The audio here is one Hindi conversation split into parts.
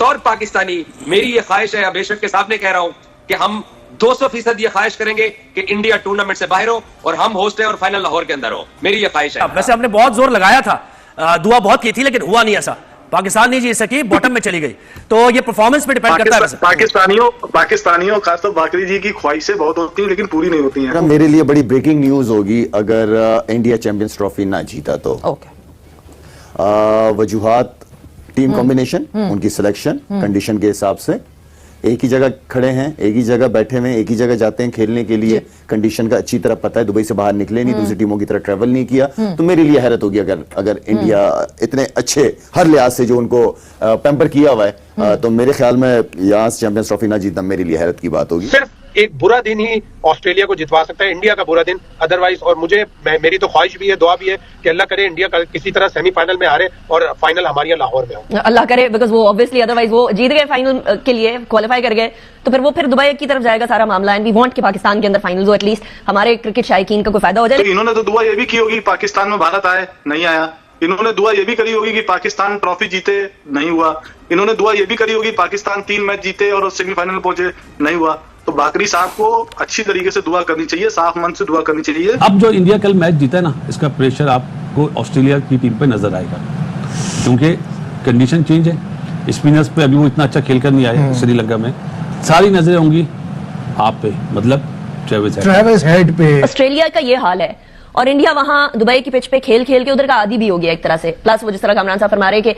बतौर पाकिस्तानी मेरी ये ख्वाहिश है, बेशक के सामने कह रहा हूं कि हम 200% ये ख्वाहिश करेंगे कि इंडिया टूर्नामेंट से बाहर हो और हम होस्ट है और फाइनल लाहौर के अंदर हो। मेरी ये ख्वाहिश है। वैसे हमने बहुत जोर लगाया था, दुआ बहुत की थी, लेकिन हुआ नहीं ऐसा। पाकिस्तान नहीं जीत सकी, बॉटम में चली गई। तो ये परफॉर्मेंस पे डिपेंड करता है। पाकिस्तानियों खास तो बाकरी जी की ख्वाहिशें बहुत होती हैं लेकिन पूरी नहीं होती हैं। मेरे लिए बड़ी ब्रेकिंग न्यूज होगी अगर इंडिया चैंपियंस ट्रॉफी ना जीता तो। वजूहात, टीम कॉम्बिनेशन, उनकी सिलेक्शन कंडीशन के हिसाब से एक ही जगह खड़े हैं, एक ही जगह बैठे हुए, एक ही जगह जाते हैं खेलने के लिए। कंडीशन का अच्छी तरह पता है, दुबई से बाहर निकले नहीं, दूसरी टीमों की तरह ट्रेवल नहीं किया। तो मेरे लिए हैरत होगी अगर इंडिया इतने अच्छे हर लिहाज से जो उनको पैम्पर किया हुआ है, तो मेरे ख्याल में यहाँ चैंपियंस ट्रॉफी ना जीतना मेरे लिए हैरत की बात होगी। सिर्फ एक बुरा दिन ही ऑस्ट्रेलिया को जितवा सकता है, इंडिया का बुरा दिन अदरवाइज। और मेरी तो ख्वाहिश भी है, दुआ भी है कि अल्लाह करे इंडिया का किसी तरह सेमीफाइनल में हारे और फाइनल हमारे यहाँ लाहौर में हो। अल्लाह करे, बिकॉज वो ऑब्वियसली अदरवाइज वो जीत गए फाइनल के लिए, क्वालिफाई कर गए, तो फिर दुबई की तरफ जाएगा सारा मामला। एंड वी वांट कि पाकिस्तान के अंदर फाइनल्स हो, एटलीस्ट हमारे क्रिकेट शायकीन का कोई फायदा हो जाए। तो इन्होंने तो दुआ ये भी की होगी पाकिस्तान में भारत आए, नहीं आया। इन्होंने दुआ ये भी करी होगी कि पाकिस्तान ट्रॉफी जीते, नहीं हुआ। इन्होंने दुआ ये भी करी होगी पाकिस्तान 3 मैच जीते और सेमीफाइनल पहुंचे, नहीं हुआ। तो बाकरी साहब को अच्छी तरीके से दुआ करनी चाहिए, साफ मन से दुआ करनी चाहिए। अब जो इंडिया कल मैच जीता है ना, इसका प्रेशर आपको ऑस्ट्रेलिया की टीम पे नजर आएगा, क्योंकि कंडीशन चेंज है। स्पिनर्स पे अभी वो इतना अच्छा खेल कर नहीं आए श्रीलंका में। सारी नजरें होंगी आप पे, मतलब ट्रेविस हेड पे। ऑस्ट्रेलिया का ये हाल है और इंडिया वहां दुबई की पिच पे खेल के उधर का आदी भी हो गया एक तरह से। प्लस वो जिस तरह कामरान साहब फरमा रहे कि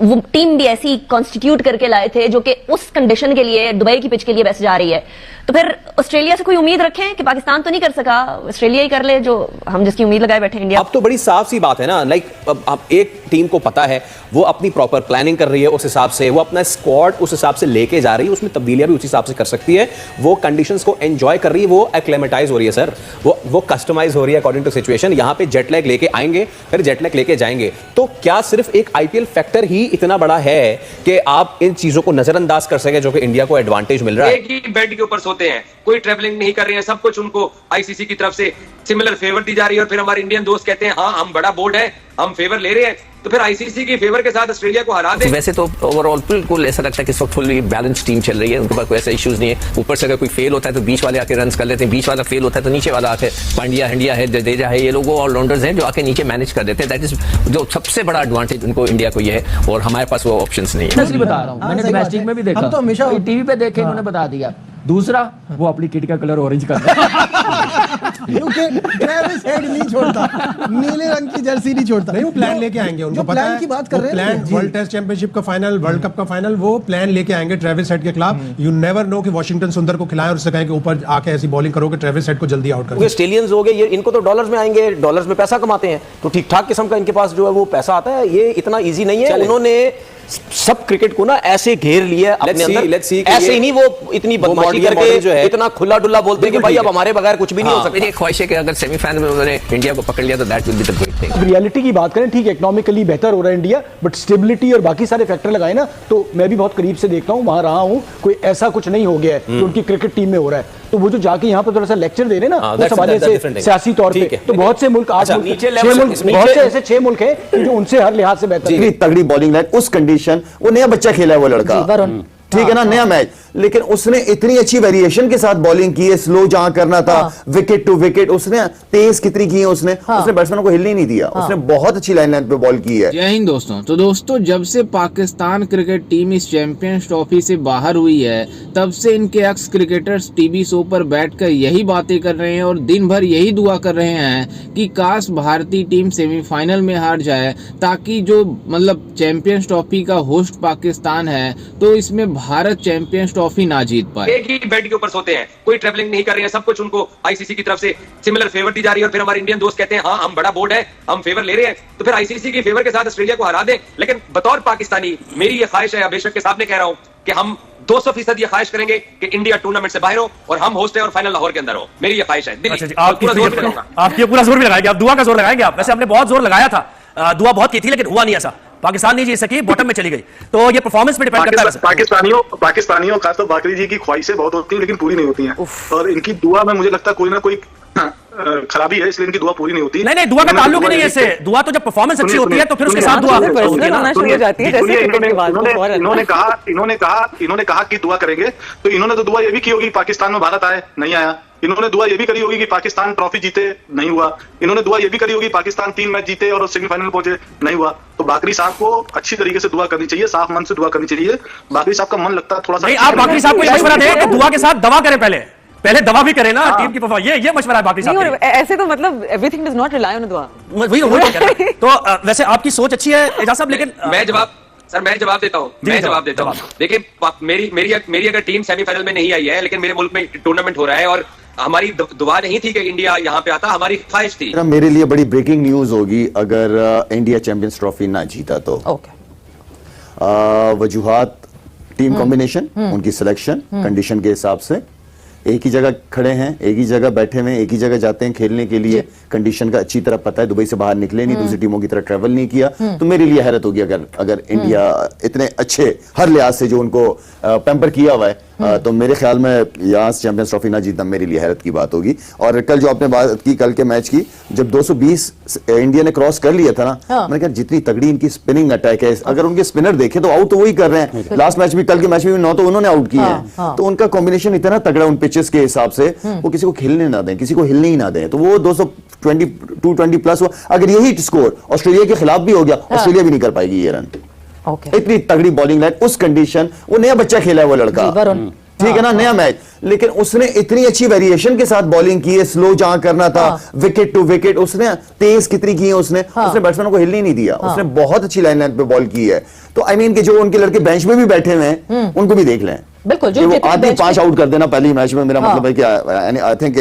वो टीम भी ऐसी कॉन्स्टिट्यूट करके लाए थे जो कि उस कंडीशन के लिए दुबई की पिच के लिए बेस्ट जा रही है। तो फिर ऑस्ट्रेलिया से कोई उम्मीद रखें कि पाकिस्तान तो नहीं कर सका, ऑस्ट्रेलिया ही कर ले जो हम जिसकी उम्मीद लगाए बैठे इंडिया। अब तो बड़ी साफ सी बात है ना, लाइक अब एक टीम को पता है, वो अपनी प्रॉपर प्लानिंग कर रही है, उस हिसाब से वो अपना स्क्वाड उस हिसाब से लेके जा रही है, उसमें तब्दीलियां भी उस हिसाब से कर सकती है, वो कंडीशंस को एंजॉय कर रही है, वो एक्लेमेटाइज हो रही है सर, वो कस्टमाइज हो रही है अकॉर्डिंग टू सिचुएशन। यहाँ पे जेट लैग लेके आएंगे, फिर जेट लैग लेके जाएंगे। तो क्या सिर्फ एक आईपीएल फैक्टर ही इतना बड़ा है कि आप इन चीजों को नजरअंदाज कर सके जो कि इंडिया को एडवांटेज मिल रहा है? एक ही बेड के ऊपर सोते हैं, कोई ट्रैवलिंग नहीं कर रहे हैं, सब कुछ उनको आईसीसी की तरफ से सिमिलर फेवर दी जा रही है। और फिर हमारे इंडियन दोस्त कहते हैं हाँ हम बड़ा बोर्ड है, हम फेवर ले रहे हैं, तो फिर आईसीसी की फेवर के साथ ऑस्ट्रेलिया को हरा दे। वैसे तो ओवरऑल बिल्कुल ऐसा लगता है कि इस वक्त फुली बैलेंस टीम चल रही है, उनके पास कोई ऐसा इश्यूज नहीं है। ऊपर से अगर कोई फेल होता है तो बीच वाले आके रन कर लेते हैं, बीच वाला फेल होता है तो नीचे वाला आके पांड्या हंडिया है, जडेजा है, ये लोग ऑलराउंडर्स हैं जो आके नीचे मैनेज कर देते हैं। दैट इज जो सबसे बड़ा एडवांटेज उनको इंडिया को ये है, और हमारे पास वो ऑप्शंस नहीं है। बता रहा हूं, मैंने डोमेस्टिक में भी देखा, हम तो हमेशा टीवी पे देखे, इन्होंने बता दिया। दूसरा, वो अपनी किट का कलर ऑरेंज कर रहा है क्योंकि ट्रेविस हेड नहीं छोड़ता, नीले रंग की जर्सी नहीं छोड़ता। नहीं, वो प्लान लेके आएंगे, उनको पता है की बात कर रहे हैं। प्लान वर्ल्ड टेस्ट चैंपियनशिप का फाइनल, वर्ल्ड कप का फाइनल, वो प्लान लेके आएंगे ट्रेविस हेड के खिलाफ। यू नेवर नो कि वॉशिंगटन सुंदर को खिलाएं और उससे कहें कि ऊपर आके ऐसी बॉलिंग करो कि ट्रेविस हेड को जल्दी आउट करो। ऑस्ट्रेलियंस हो गए, ये इनको तो डॉलर्स में आएंगे, डॉलर्स में पैसा कमाते हैं, तो ठीक ठाक किस्म का इनके पास जो है वो पैसा आता है। ये इतना ईजी नहीं है। उन्होंने सब क्रिकेट को ना ऐसे घेर लिया अपने अंदर, ऐसे ही नहीं, वो इतनी बदमाशी करके जो है इतना खुला डुल्ला बोलते हैं कि भाई अब हमारे बगैर कुछ भी नहीं हो सकता। मेरी ख्वाहिश है कि अगर सेमीफाइनल में उन्होंने इंडिया को पकड़ लिया तो that will be the great thing. Reality की बात करें, ठीक इकोनॉमिकली बेहतर हो रहा है इंडिया, बट स्टेबिलिटी और बाकी सारे फैक्टर लगाए ना, तो मैं भी बहुत करीब से देखता हूं, वहां रहा हूं, कोई ऐसा कुछ नहीं हो गया है जो उनकी क्रिकेट टीम में हो रहा है। तो वो जो जाके यहाँ पर थोड़ा सा लेक्चर दे रहे ना, वो समाज से सियासी तौर पे, तो बहुत से मुल्क आज बहुत से ऐसे 6 मुल्क हैं जो उनसे हर लिहाज से बेहतर। तगड़ी बॉलिंग लाइन, उस कंडीशन, वो नया बच्चा खेला है वो लड़का, ठीक है ना, नया मैच, लेकिन उसने इतनी अच्छी वेरिएशन के साथ बॉलिंग की है, स्लो जहां करना था, विकेट टू विकेट, उसने तेज कितनी की है, उसने बैट्समैनों को हिलने नहीं दिया, उसने बहुत अच्छी लाइन पे बॉल की है। जय हिंद दोस्तों। तो दोस्तों, जब से पाकिस्तान क्रिकेट टीम इस चैंपियंस ट्रॉफी से बाहर हुई है, तब से इनके एक्स क्रिकेटर्स टीवी शो पर बैठकर यही बातें कर रहे हैं और दिन भर यही दुआ कर रहे हैं कि काश भारतीय टीम सेमीफाइनल में हार जाए, ताकि जो मतलब चैंपियंस ट्रॉफी का होस्ट पाकिस्तान है, तो इसमें भारत चैंपियंस ट्रॉफी ना जीत पाए। एक ही बेड के ऊपर सोते हैं, कोई ट्रैवलिंग नहीं कर रहे हैं, सब कुछ उनको आईसीसी की तरफ से सिमिलर फेवर दी जा रही है। और फिर हमारे इंडियन दोस्त कहते हैं हाँ हम बड़ा बोर्ड है, हम फेवर ले रहे हैं, तो फिर आईसीसी की फेवर के साथ ऑस्ट्रेलिया को हरा दें। लेकिन बतौर पाकिस्तानी मेरी ये ख्वाहिश है, बेशक के सामने कह रहा हूं कि हम 200% ये ख्वाहिश करेंगे कि इंडिया टूर्नामेंट से बाहर हो और हम होस्ट है और फाइनल लाहौर के अंदर हो। मेरी ये ख्वाहिश है। आपकी पूरा जोर भी लगाएंगे, आप दुआ का जोर लगाएंगे आप। वैसे हमने बहुत जोर लगाया था, दुआ बहुत की थी, लेकिन हुआ नहीं ऐसा। पाकिस्तान नहीं जीत सकी, बॉटम में चली गई। तो ये परफॉर्मेंस पे डिपेंड करता है। पाकिस्तानियों खास तो बाकरी जी की ख्वाहिशें बहुत होती हैं लेकिन पूरी नहीं होती हैं, और इनकी दुआ में मुझे लगता है कोई ना कोई खराबी है, इसलिए इनकी दुआ पूरी नहीं होती। नहीं दुआ का ताल्लुक ही नहीं है इससे। दुआ तो जब परफॉर्मेंस अच्छी होती है तो फिर उसके साथ दुआ इन्होंने कहा कि दुआ करेंगे, तो इन्होंने तो दुआ ये भी की होगी पाकिस्तान में भारत आए, नहीं आया। इन्होंने दुआ ये भी करी होगी कि पाकिस्तान ट्रॉफी जीते, नहीं हुआ। इन्होंने दुआ ये भी करी होगी पाकिस्तान 3 मैच जीते और सेमीफाइनल पहुंचे, नहीं हुआ। तो बाकरी साहब को अच्छी तरीके से दुआ करनी चाहिए, साफ मन से दुआ करनी चाहिए। बाकरी साहब का मन लगता है थोड़ा सा। आप बाकरी साहब को मशवरा दें कि दुआ के साथ दवा करें, पहले दवा भी करें ना टीम की परफॉर्मेंस। ये मशवरा है बाकरी साहब। ऐसे तो मतलब everything does not rely on दुआ। वही तो वैसे आपकी सोच अच्छी है एजाज साहब, लेकिन मैं जवाब देता हूं। देखिए मेरी अगर टीम सेमीफाइनल में नहीं आई है, लेकिन मेरे मुल्क में टूर्नामेंट हो रहा है और हमारी दुआ नहीं थी कि इंडिया यहां पे आता, हमारी ख्वाहिश थी। मेरे लिए बड़ी ब्रेकिंग न्यूज होगी अगर इंडिया चैंपियंस ट्रॉफी ना जीता तो। वजूहात, टीम कॉम्बिनेशन, उनकी सिलेक्शन कंडीशन के हिसाब से एक ही जगह खड़े हैं, एक ही जगह बैठे हुए, एक ही जगह जाते हैं खेलने के लिए। कंडीशन का अच्छी तरह पता है, दुबई से बाहर निकले नहीं, दूसरी टीमों की तरह ट्रैवल नहीं किया। तो मेरे लिए हैरत होगी अगर इंडिया इतने अच्छे हर लिहाज से जो उनको पैम्पर किया हुआ है, तो मेरे ख्याल में यहाँ चैंपियंस ट्रॉफी ना जीतना मेरे लिए हैरत की बात होगी। और कल जो आपने बात की कल के मैच की, जब 220 इंडिया ने क्रॉस कर लिया था ना, मैंने कहा जितनी तगड़ी इनकी स्पिनिंग अटैक है, अगर उनके स्पिनर देखे तो आउट तो वही कर रहे हैं। लास्ट मैच में, कल के मैच में 9 तो उन्होंने आउट किए हैं। तो उनका कॉम्बिनेशन इतना तगड़ा उन पिचेस के हिसाब से, वो किसी को खेलने ना दें, किसी को हिलने ही ना दें। तो वो 220 प्लस हुआ। अगर यही स्कोर ऑस्ट्रेलिया के खिलाफ भी हो गया, ऑस्ट्रेलिया भी नहीं कर पाएगी ये रन। इतनी तगड़ी बॉलिंग लाइन, उस कंडीशन, वो नया बच्चा खेला है वो लड़का, ठीक है ना, नया मैच, लेकिन उसने इतनी अच्छी वेरिएशन के साथ बॉलिंग की है। स्लो जहां करना था, विकेट टू विकेट, उसने तेज कितनी की है, उसने बैट्समैनों को हिलने नहीं दिया। उसने बहुत अच्छी लाइन पे बॉल की है। तो आई मीन कि जो उनके लड़के बेंच में भी बैठे हुए हैं, उनको भी देख लें। बिल्कुल, जो आधी 5 आउट कर देना पहले मैच में, मेरा मतलब है कि आई थिंक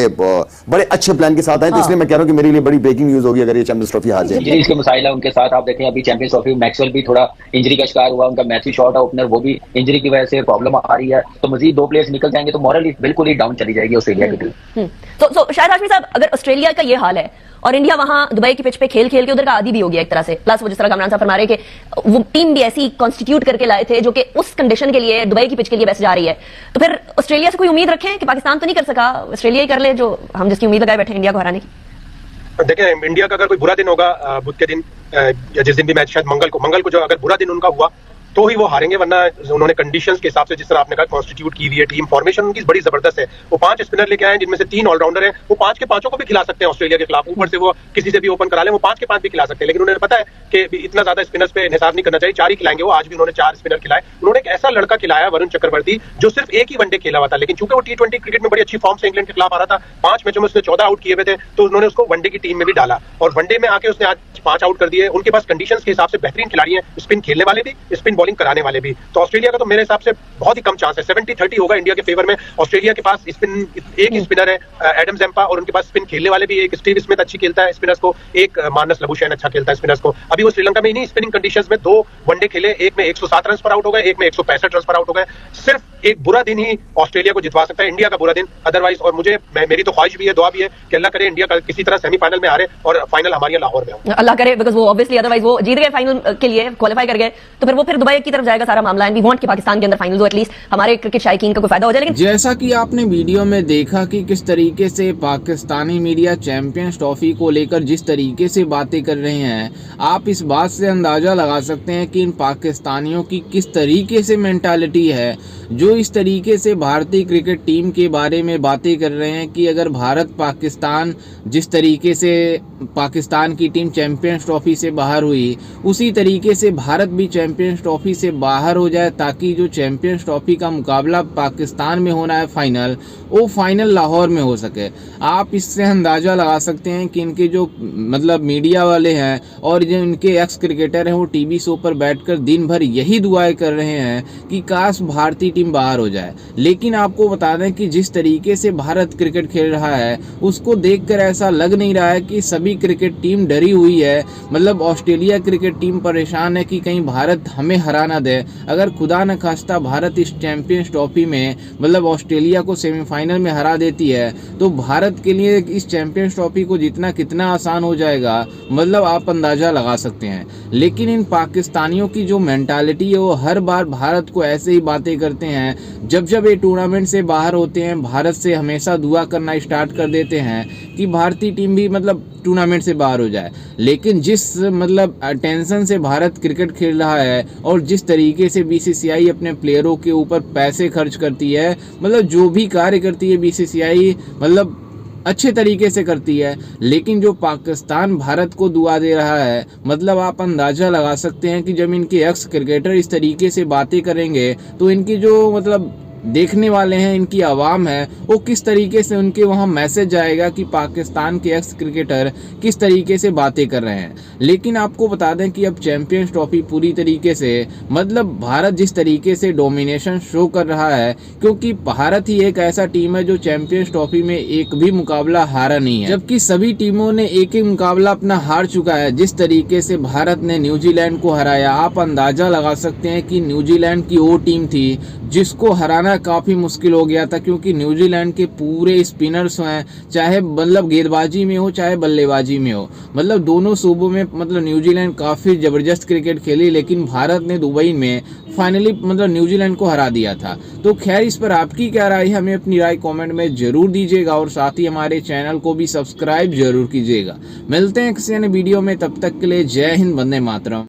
बड़े अच्छे प्लान के साथ आए। तो इसलिए मैं कह रहा हूं कि मेरे लिए बड़ी ब्रेकिंग न्यूज होगी अगर ये चैंपियंस ट्रॉफी हार जाए। इंजरीज के मसाइल है उनके साथ। आप देखें अभी चैंपियंस ट्रॉफी मैक्सवेल भी थोड़ा इंजरी का शिकार हुआ, उनका मैथ्यू शॉर्ट है ओपनर, वो भी इंजरी की वजह से प्रॉब्लम आ रही है। तो मजीद 2 प्लेयर्स निकल जाएंगे तो मॉरली बिल्कुल ही डाउन चली जाएगी ऑस्ट्रेलिया की टीम। तो शायद हाशमी साहब, अगर ऑस्ट्रेलिया का ये हाल है और इंडिया वहां दुबई की पिच पे खेल के उधर का आदी भी हो गया एक तरह से, प्लस वो जिस तरह कामरान साहब फरमा रहे कि वो टीम भी ऐसी कॉन्स्टिट्यूट करके लाए थे जो कि उस कंडीशन के लिए दुबई की पिच के लिए वैसे जा रही है, तो फिर ऑस्ट्रेलिया से कोई उम्मीद रखें कि पाकिस्तान तो नहीं कर सका, ऑस्ट्रेलिया ही कर ले जो हम जिसकी उम्मीद लगाए बैठे इंडिया को हराने की। देखिए, इंडिया का अगर कोई बुरा दिन होगा बुध के दिन या जिस दिन भी मैच, शायद मंगल को जो अगर बुरा दिन उनका हुआ तो ही वो हारेंगे, वरना उन्होंने कंडीशंस के हिसाब से जिस तरह आपने कहा कॉन्स्टिट्यूट की हुई है टीम, फॉर्मेशन उनकी बड़ी जबरदस्त है। वो 5 स्पिनर लेके आए जिनमें से 3 ऑलराउंडर हैं। वो 5 के 5 को भी खिला सकते हैं ऑस्ट्रेलिया के खिलाफ, ऊपर से वो किसी से भी ओपन करा लें, वो 5 के 5 भी खिला सकते हैं। लेकिन उन्हें पता है कि इतना ज्यादा स्पिनर्स पे हिसाब नहीं करना चाहिए, 4 ही खिलाएंगे वो। आज भी उन्होंने 4 स्पिनर खिलाए। उन्होंने एक ऐसा लड़का खिलाया वरुण चक्रवर्ती जो सिर्फ एक ही वनडे खेला हुआ था, लेकिन चूंकि वो T20 क्रिकेट में बड़ी अच्छी फॉर्म से इंग्लैंड के खिलाफ आ रहा था, 5 मैचों में उसने 14 आउट किए हुए थे, तो उन्होंने उसको वनडे की टीम में भी डाला और वनडे में आके उसने आज 5 आउट कर दिए। उनके पास कंडीशंस के हिसाब से बेहतरीन खिलाड़ी हैं, स्पिन खेलने वाले भी, स्पिन बॉलिंग कराने वाले भी। तो ऑस्ट्रेलिया का तो मेरे हिसाब से बहुत ही कम चांस है, 70-30 होगा इंडिया के फेवर में। ऑस्ट्रेलिया के पास स्पिन एक ही स्पिनर है एडम जैम्पा, और उनके पास स्पिन खेलने वाले भी, एक स्टीव स्मिथ अच्छी खेलता है स्पिनर्स को, एक मार्नस लबुशैन अच्छा खेलता है स्पिनर्स को। अभी वो श्रीलंका में नहीं स्पिनिंग कंडीशंस में 2 वनडे खेले, एक में 107 रन पर आउट हो गए, एक में 165 रन पर आउट हो गए। सिर्फ एक बुरा दिन ही ऑस्ट्रेलिया को जितवा सकता है, इंडिया का बुरा दिन, अदरवाइज। और मेरी तो ख्वाहिश भी है, दुआ भी है कि अल्लाह करे इंडिया किसी तरह सेमीफाइनल में हारे और फाइनल हमारे लाहौर में हो। अल्लाह करे, बिकॉज़ वो ऑब्वियसली अदरवाइज वो जीत गए फाइनल के लिए, क्वालिफाई कर गए, तो फिर वो दुबई की तरफ जाएगा सारा मामला। एंड वी वांट कि पाकिस्तान के अंदर फाइनल हो, एटलीस्ट हमारे क्रिकेट शायकीन का कोई फायदा हो जाए। लेकिन जैसा कि आपने वीडियो में देखा कि किस तरीके से पाकिस्तानी मीडिया चैंपियंस ट्रॉफी को लेकर जिस तरीके से बातें कर रहे हैं, आप इस बात से अंदाजा लगा सकते हैं कि इन पाकिस्तानियों की किस तरीके से मेंटालिटी है, जो इस तरीके से भारतीय क्रिकेट टीम के बारे में बातें कर रहे हैं कि अगर भारत पाकिस्तान, जिस तरीके से पाकिस्तान की टीम चैंपियंस ट्रॉफी से बाहर हुई, उसी तरीके से भारत भी चैंपियंस ट्रॉफी से बाहर हो जाए, ताकि जो चैंपियंस ट्रॉफी का मुकाबला पाकिस्तान में होना है फाइनल, वो फाइनल लाहौर में हो सके। आप इससे अंदाज़ा लगा सकते हैं कि इनके जो मतलब मीडिया वाले हैं और जो इनके एक्स क्रिकेटर हैं, वो टीवी शो पर बैठकर दिन भर यही दुआएं कर रहे हैं कि काश भारतीय टीम बाहर हो जाए। लेकिन आपको बता दें कि जिस तरीके से भारत क्रिकेट खेल रहा है, उसको देखकर ऐसा लग नहीं रहा है कि सभी क्रिकेट टीम डरी हुई है। मतलब ऑस्ट्रेलिया क्रिकेट टीम परेशान है कि कहीं भारत हमें हरा ना दे। अगर खुदा न खास्ता भारत इस चैंपियंस ट्रॉफी में मतलब ऑस्ट्रेलिया को सेमीफाइनल में हरा देती है, तो भारत के लिए इस चैंपियंस ट्रॉफी को जीतना कितना आसान हो जाएगा, मतलब आप अंदाज़ा लगा सकते हैं। लेकिन इन पाकिस्तानियों की जो मेंटालिटी है, वो हर बार भारत को ऐसे ही बातें करते हैं जब जब ये टूर्नामेंट से बाहर होते हैं भारत से हमेशा दुआ करना स्टार्ट कर देते हैं कि भारतीय टीम भी मतलब टूर्नामेंट से बाहर हो जाए। लेकिन जिस मतलब टेंशन से भारत क्रिकेट खेल रहा है और जिस तरीके से बीसीसीआई अपने प्लेयरों के ऊपर पैसे खर्च करती है, मतलब जो भी कार्य करती है बीसीसीआई मतलब अच्छे तरीके से करती है, लेकिन जो पाकिस्तान भारत को दुआ दे रहा है, मतलब आप अंदाज़ा लगा सकते हैं कि जब इनके एक्स क्रिकेटर इस तरीके से बातें करेंगे तो इनकी जो मतलब देखने वाले हैं, इनकी आवाम है, वो किस तरीके से उनके वहाँ मैसेज जाएगा कि पाकिस्तान के एक्स क्रिकेटर किस तरीके से बातें कर रहे हैं। लेकिन आपको बता दें कि अब चैंपियंस ट्रॉफी पूरी तरीके से मतलब भारत जिस तरीके से डोमिनेशन शो कर रहा है, क्योंकि भारत ही एक ऐसा टीम है जो चैंपियंस ट्रॉफी में एक भी मुकाबला हारा नहीं है, जबकि सभी टीमों ने एक एक मुकाबला अपना हार चुका है। जिस तरीके से भारत ने न्यूजीलैंड को हराया, आप अंदाज़ा लगा सकते हैं कि न्यूजीलैंड की वो टीम थी जिसको हराना काफ़ी मुश्किल हो गया था, क्योंकि न्यूजीलैंड के पूरे स्पिनर्स हैं, चाहे मतलब गेंदबाजी में हो चाहे बल्लेबाजी में हो, मतलब दोनों सूबों में मतलब न्यूजीलैंड काफ़ी ज़बरदस्त क्रिकेट खेली, लेकिन भारत ने दुबई में फाइनली मतलब न्यूजीलैंड को हरा दिया था। तो खैर इस पर आपकी क्या राय है, हमें अपनी राय कमेंट में ज़रूर दीजिएगा और साथ ही हमारे चैनल को भी सब्सक्राइब जरूर कीजिएगा। मिलते हैं किसी अन्य वीडियो में, तब तक के लिए जय हिंद, वंदे मातरम।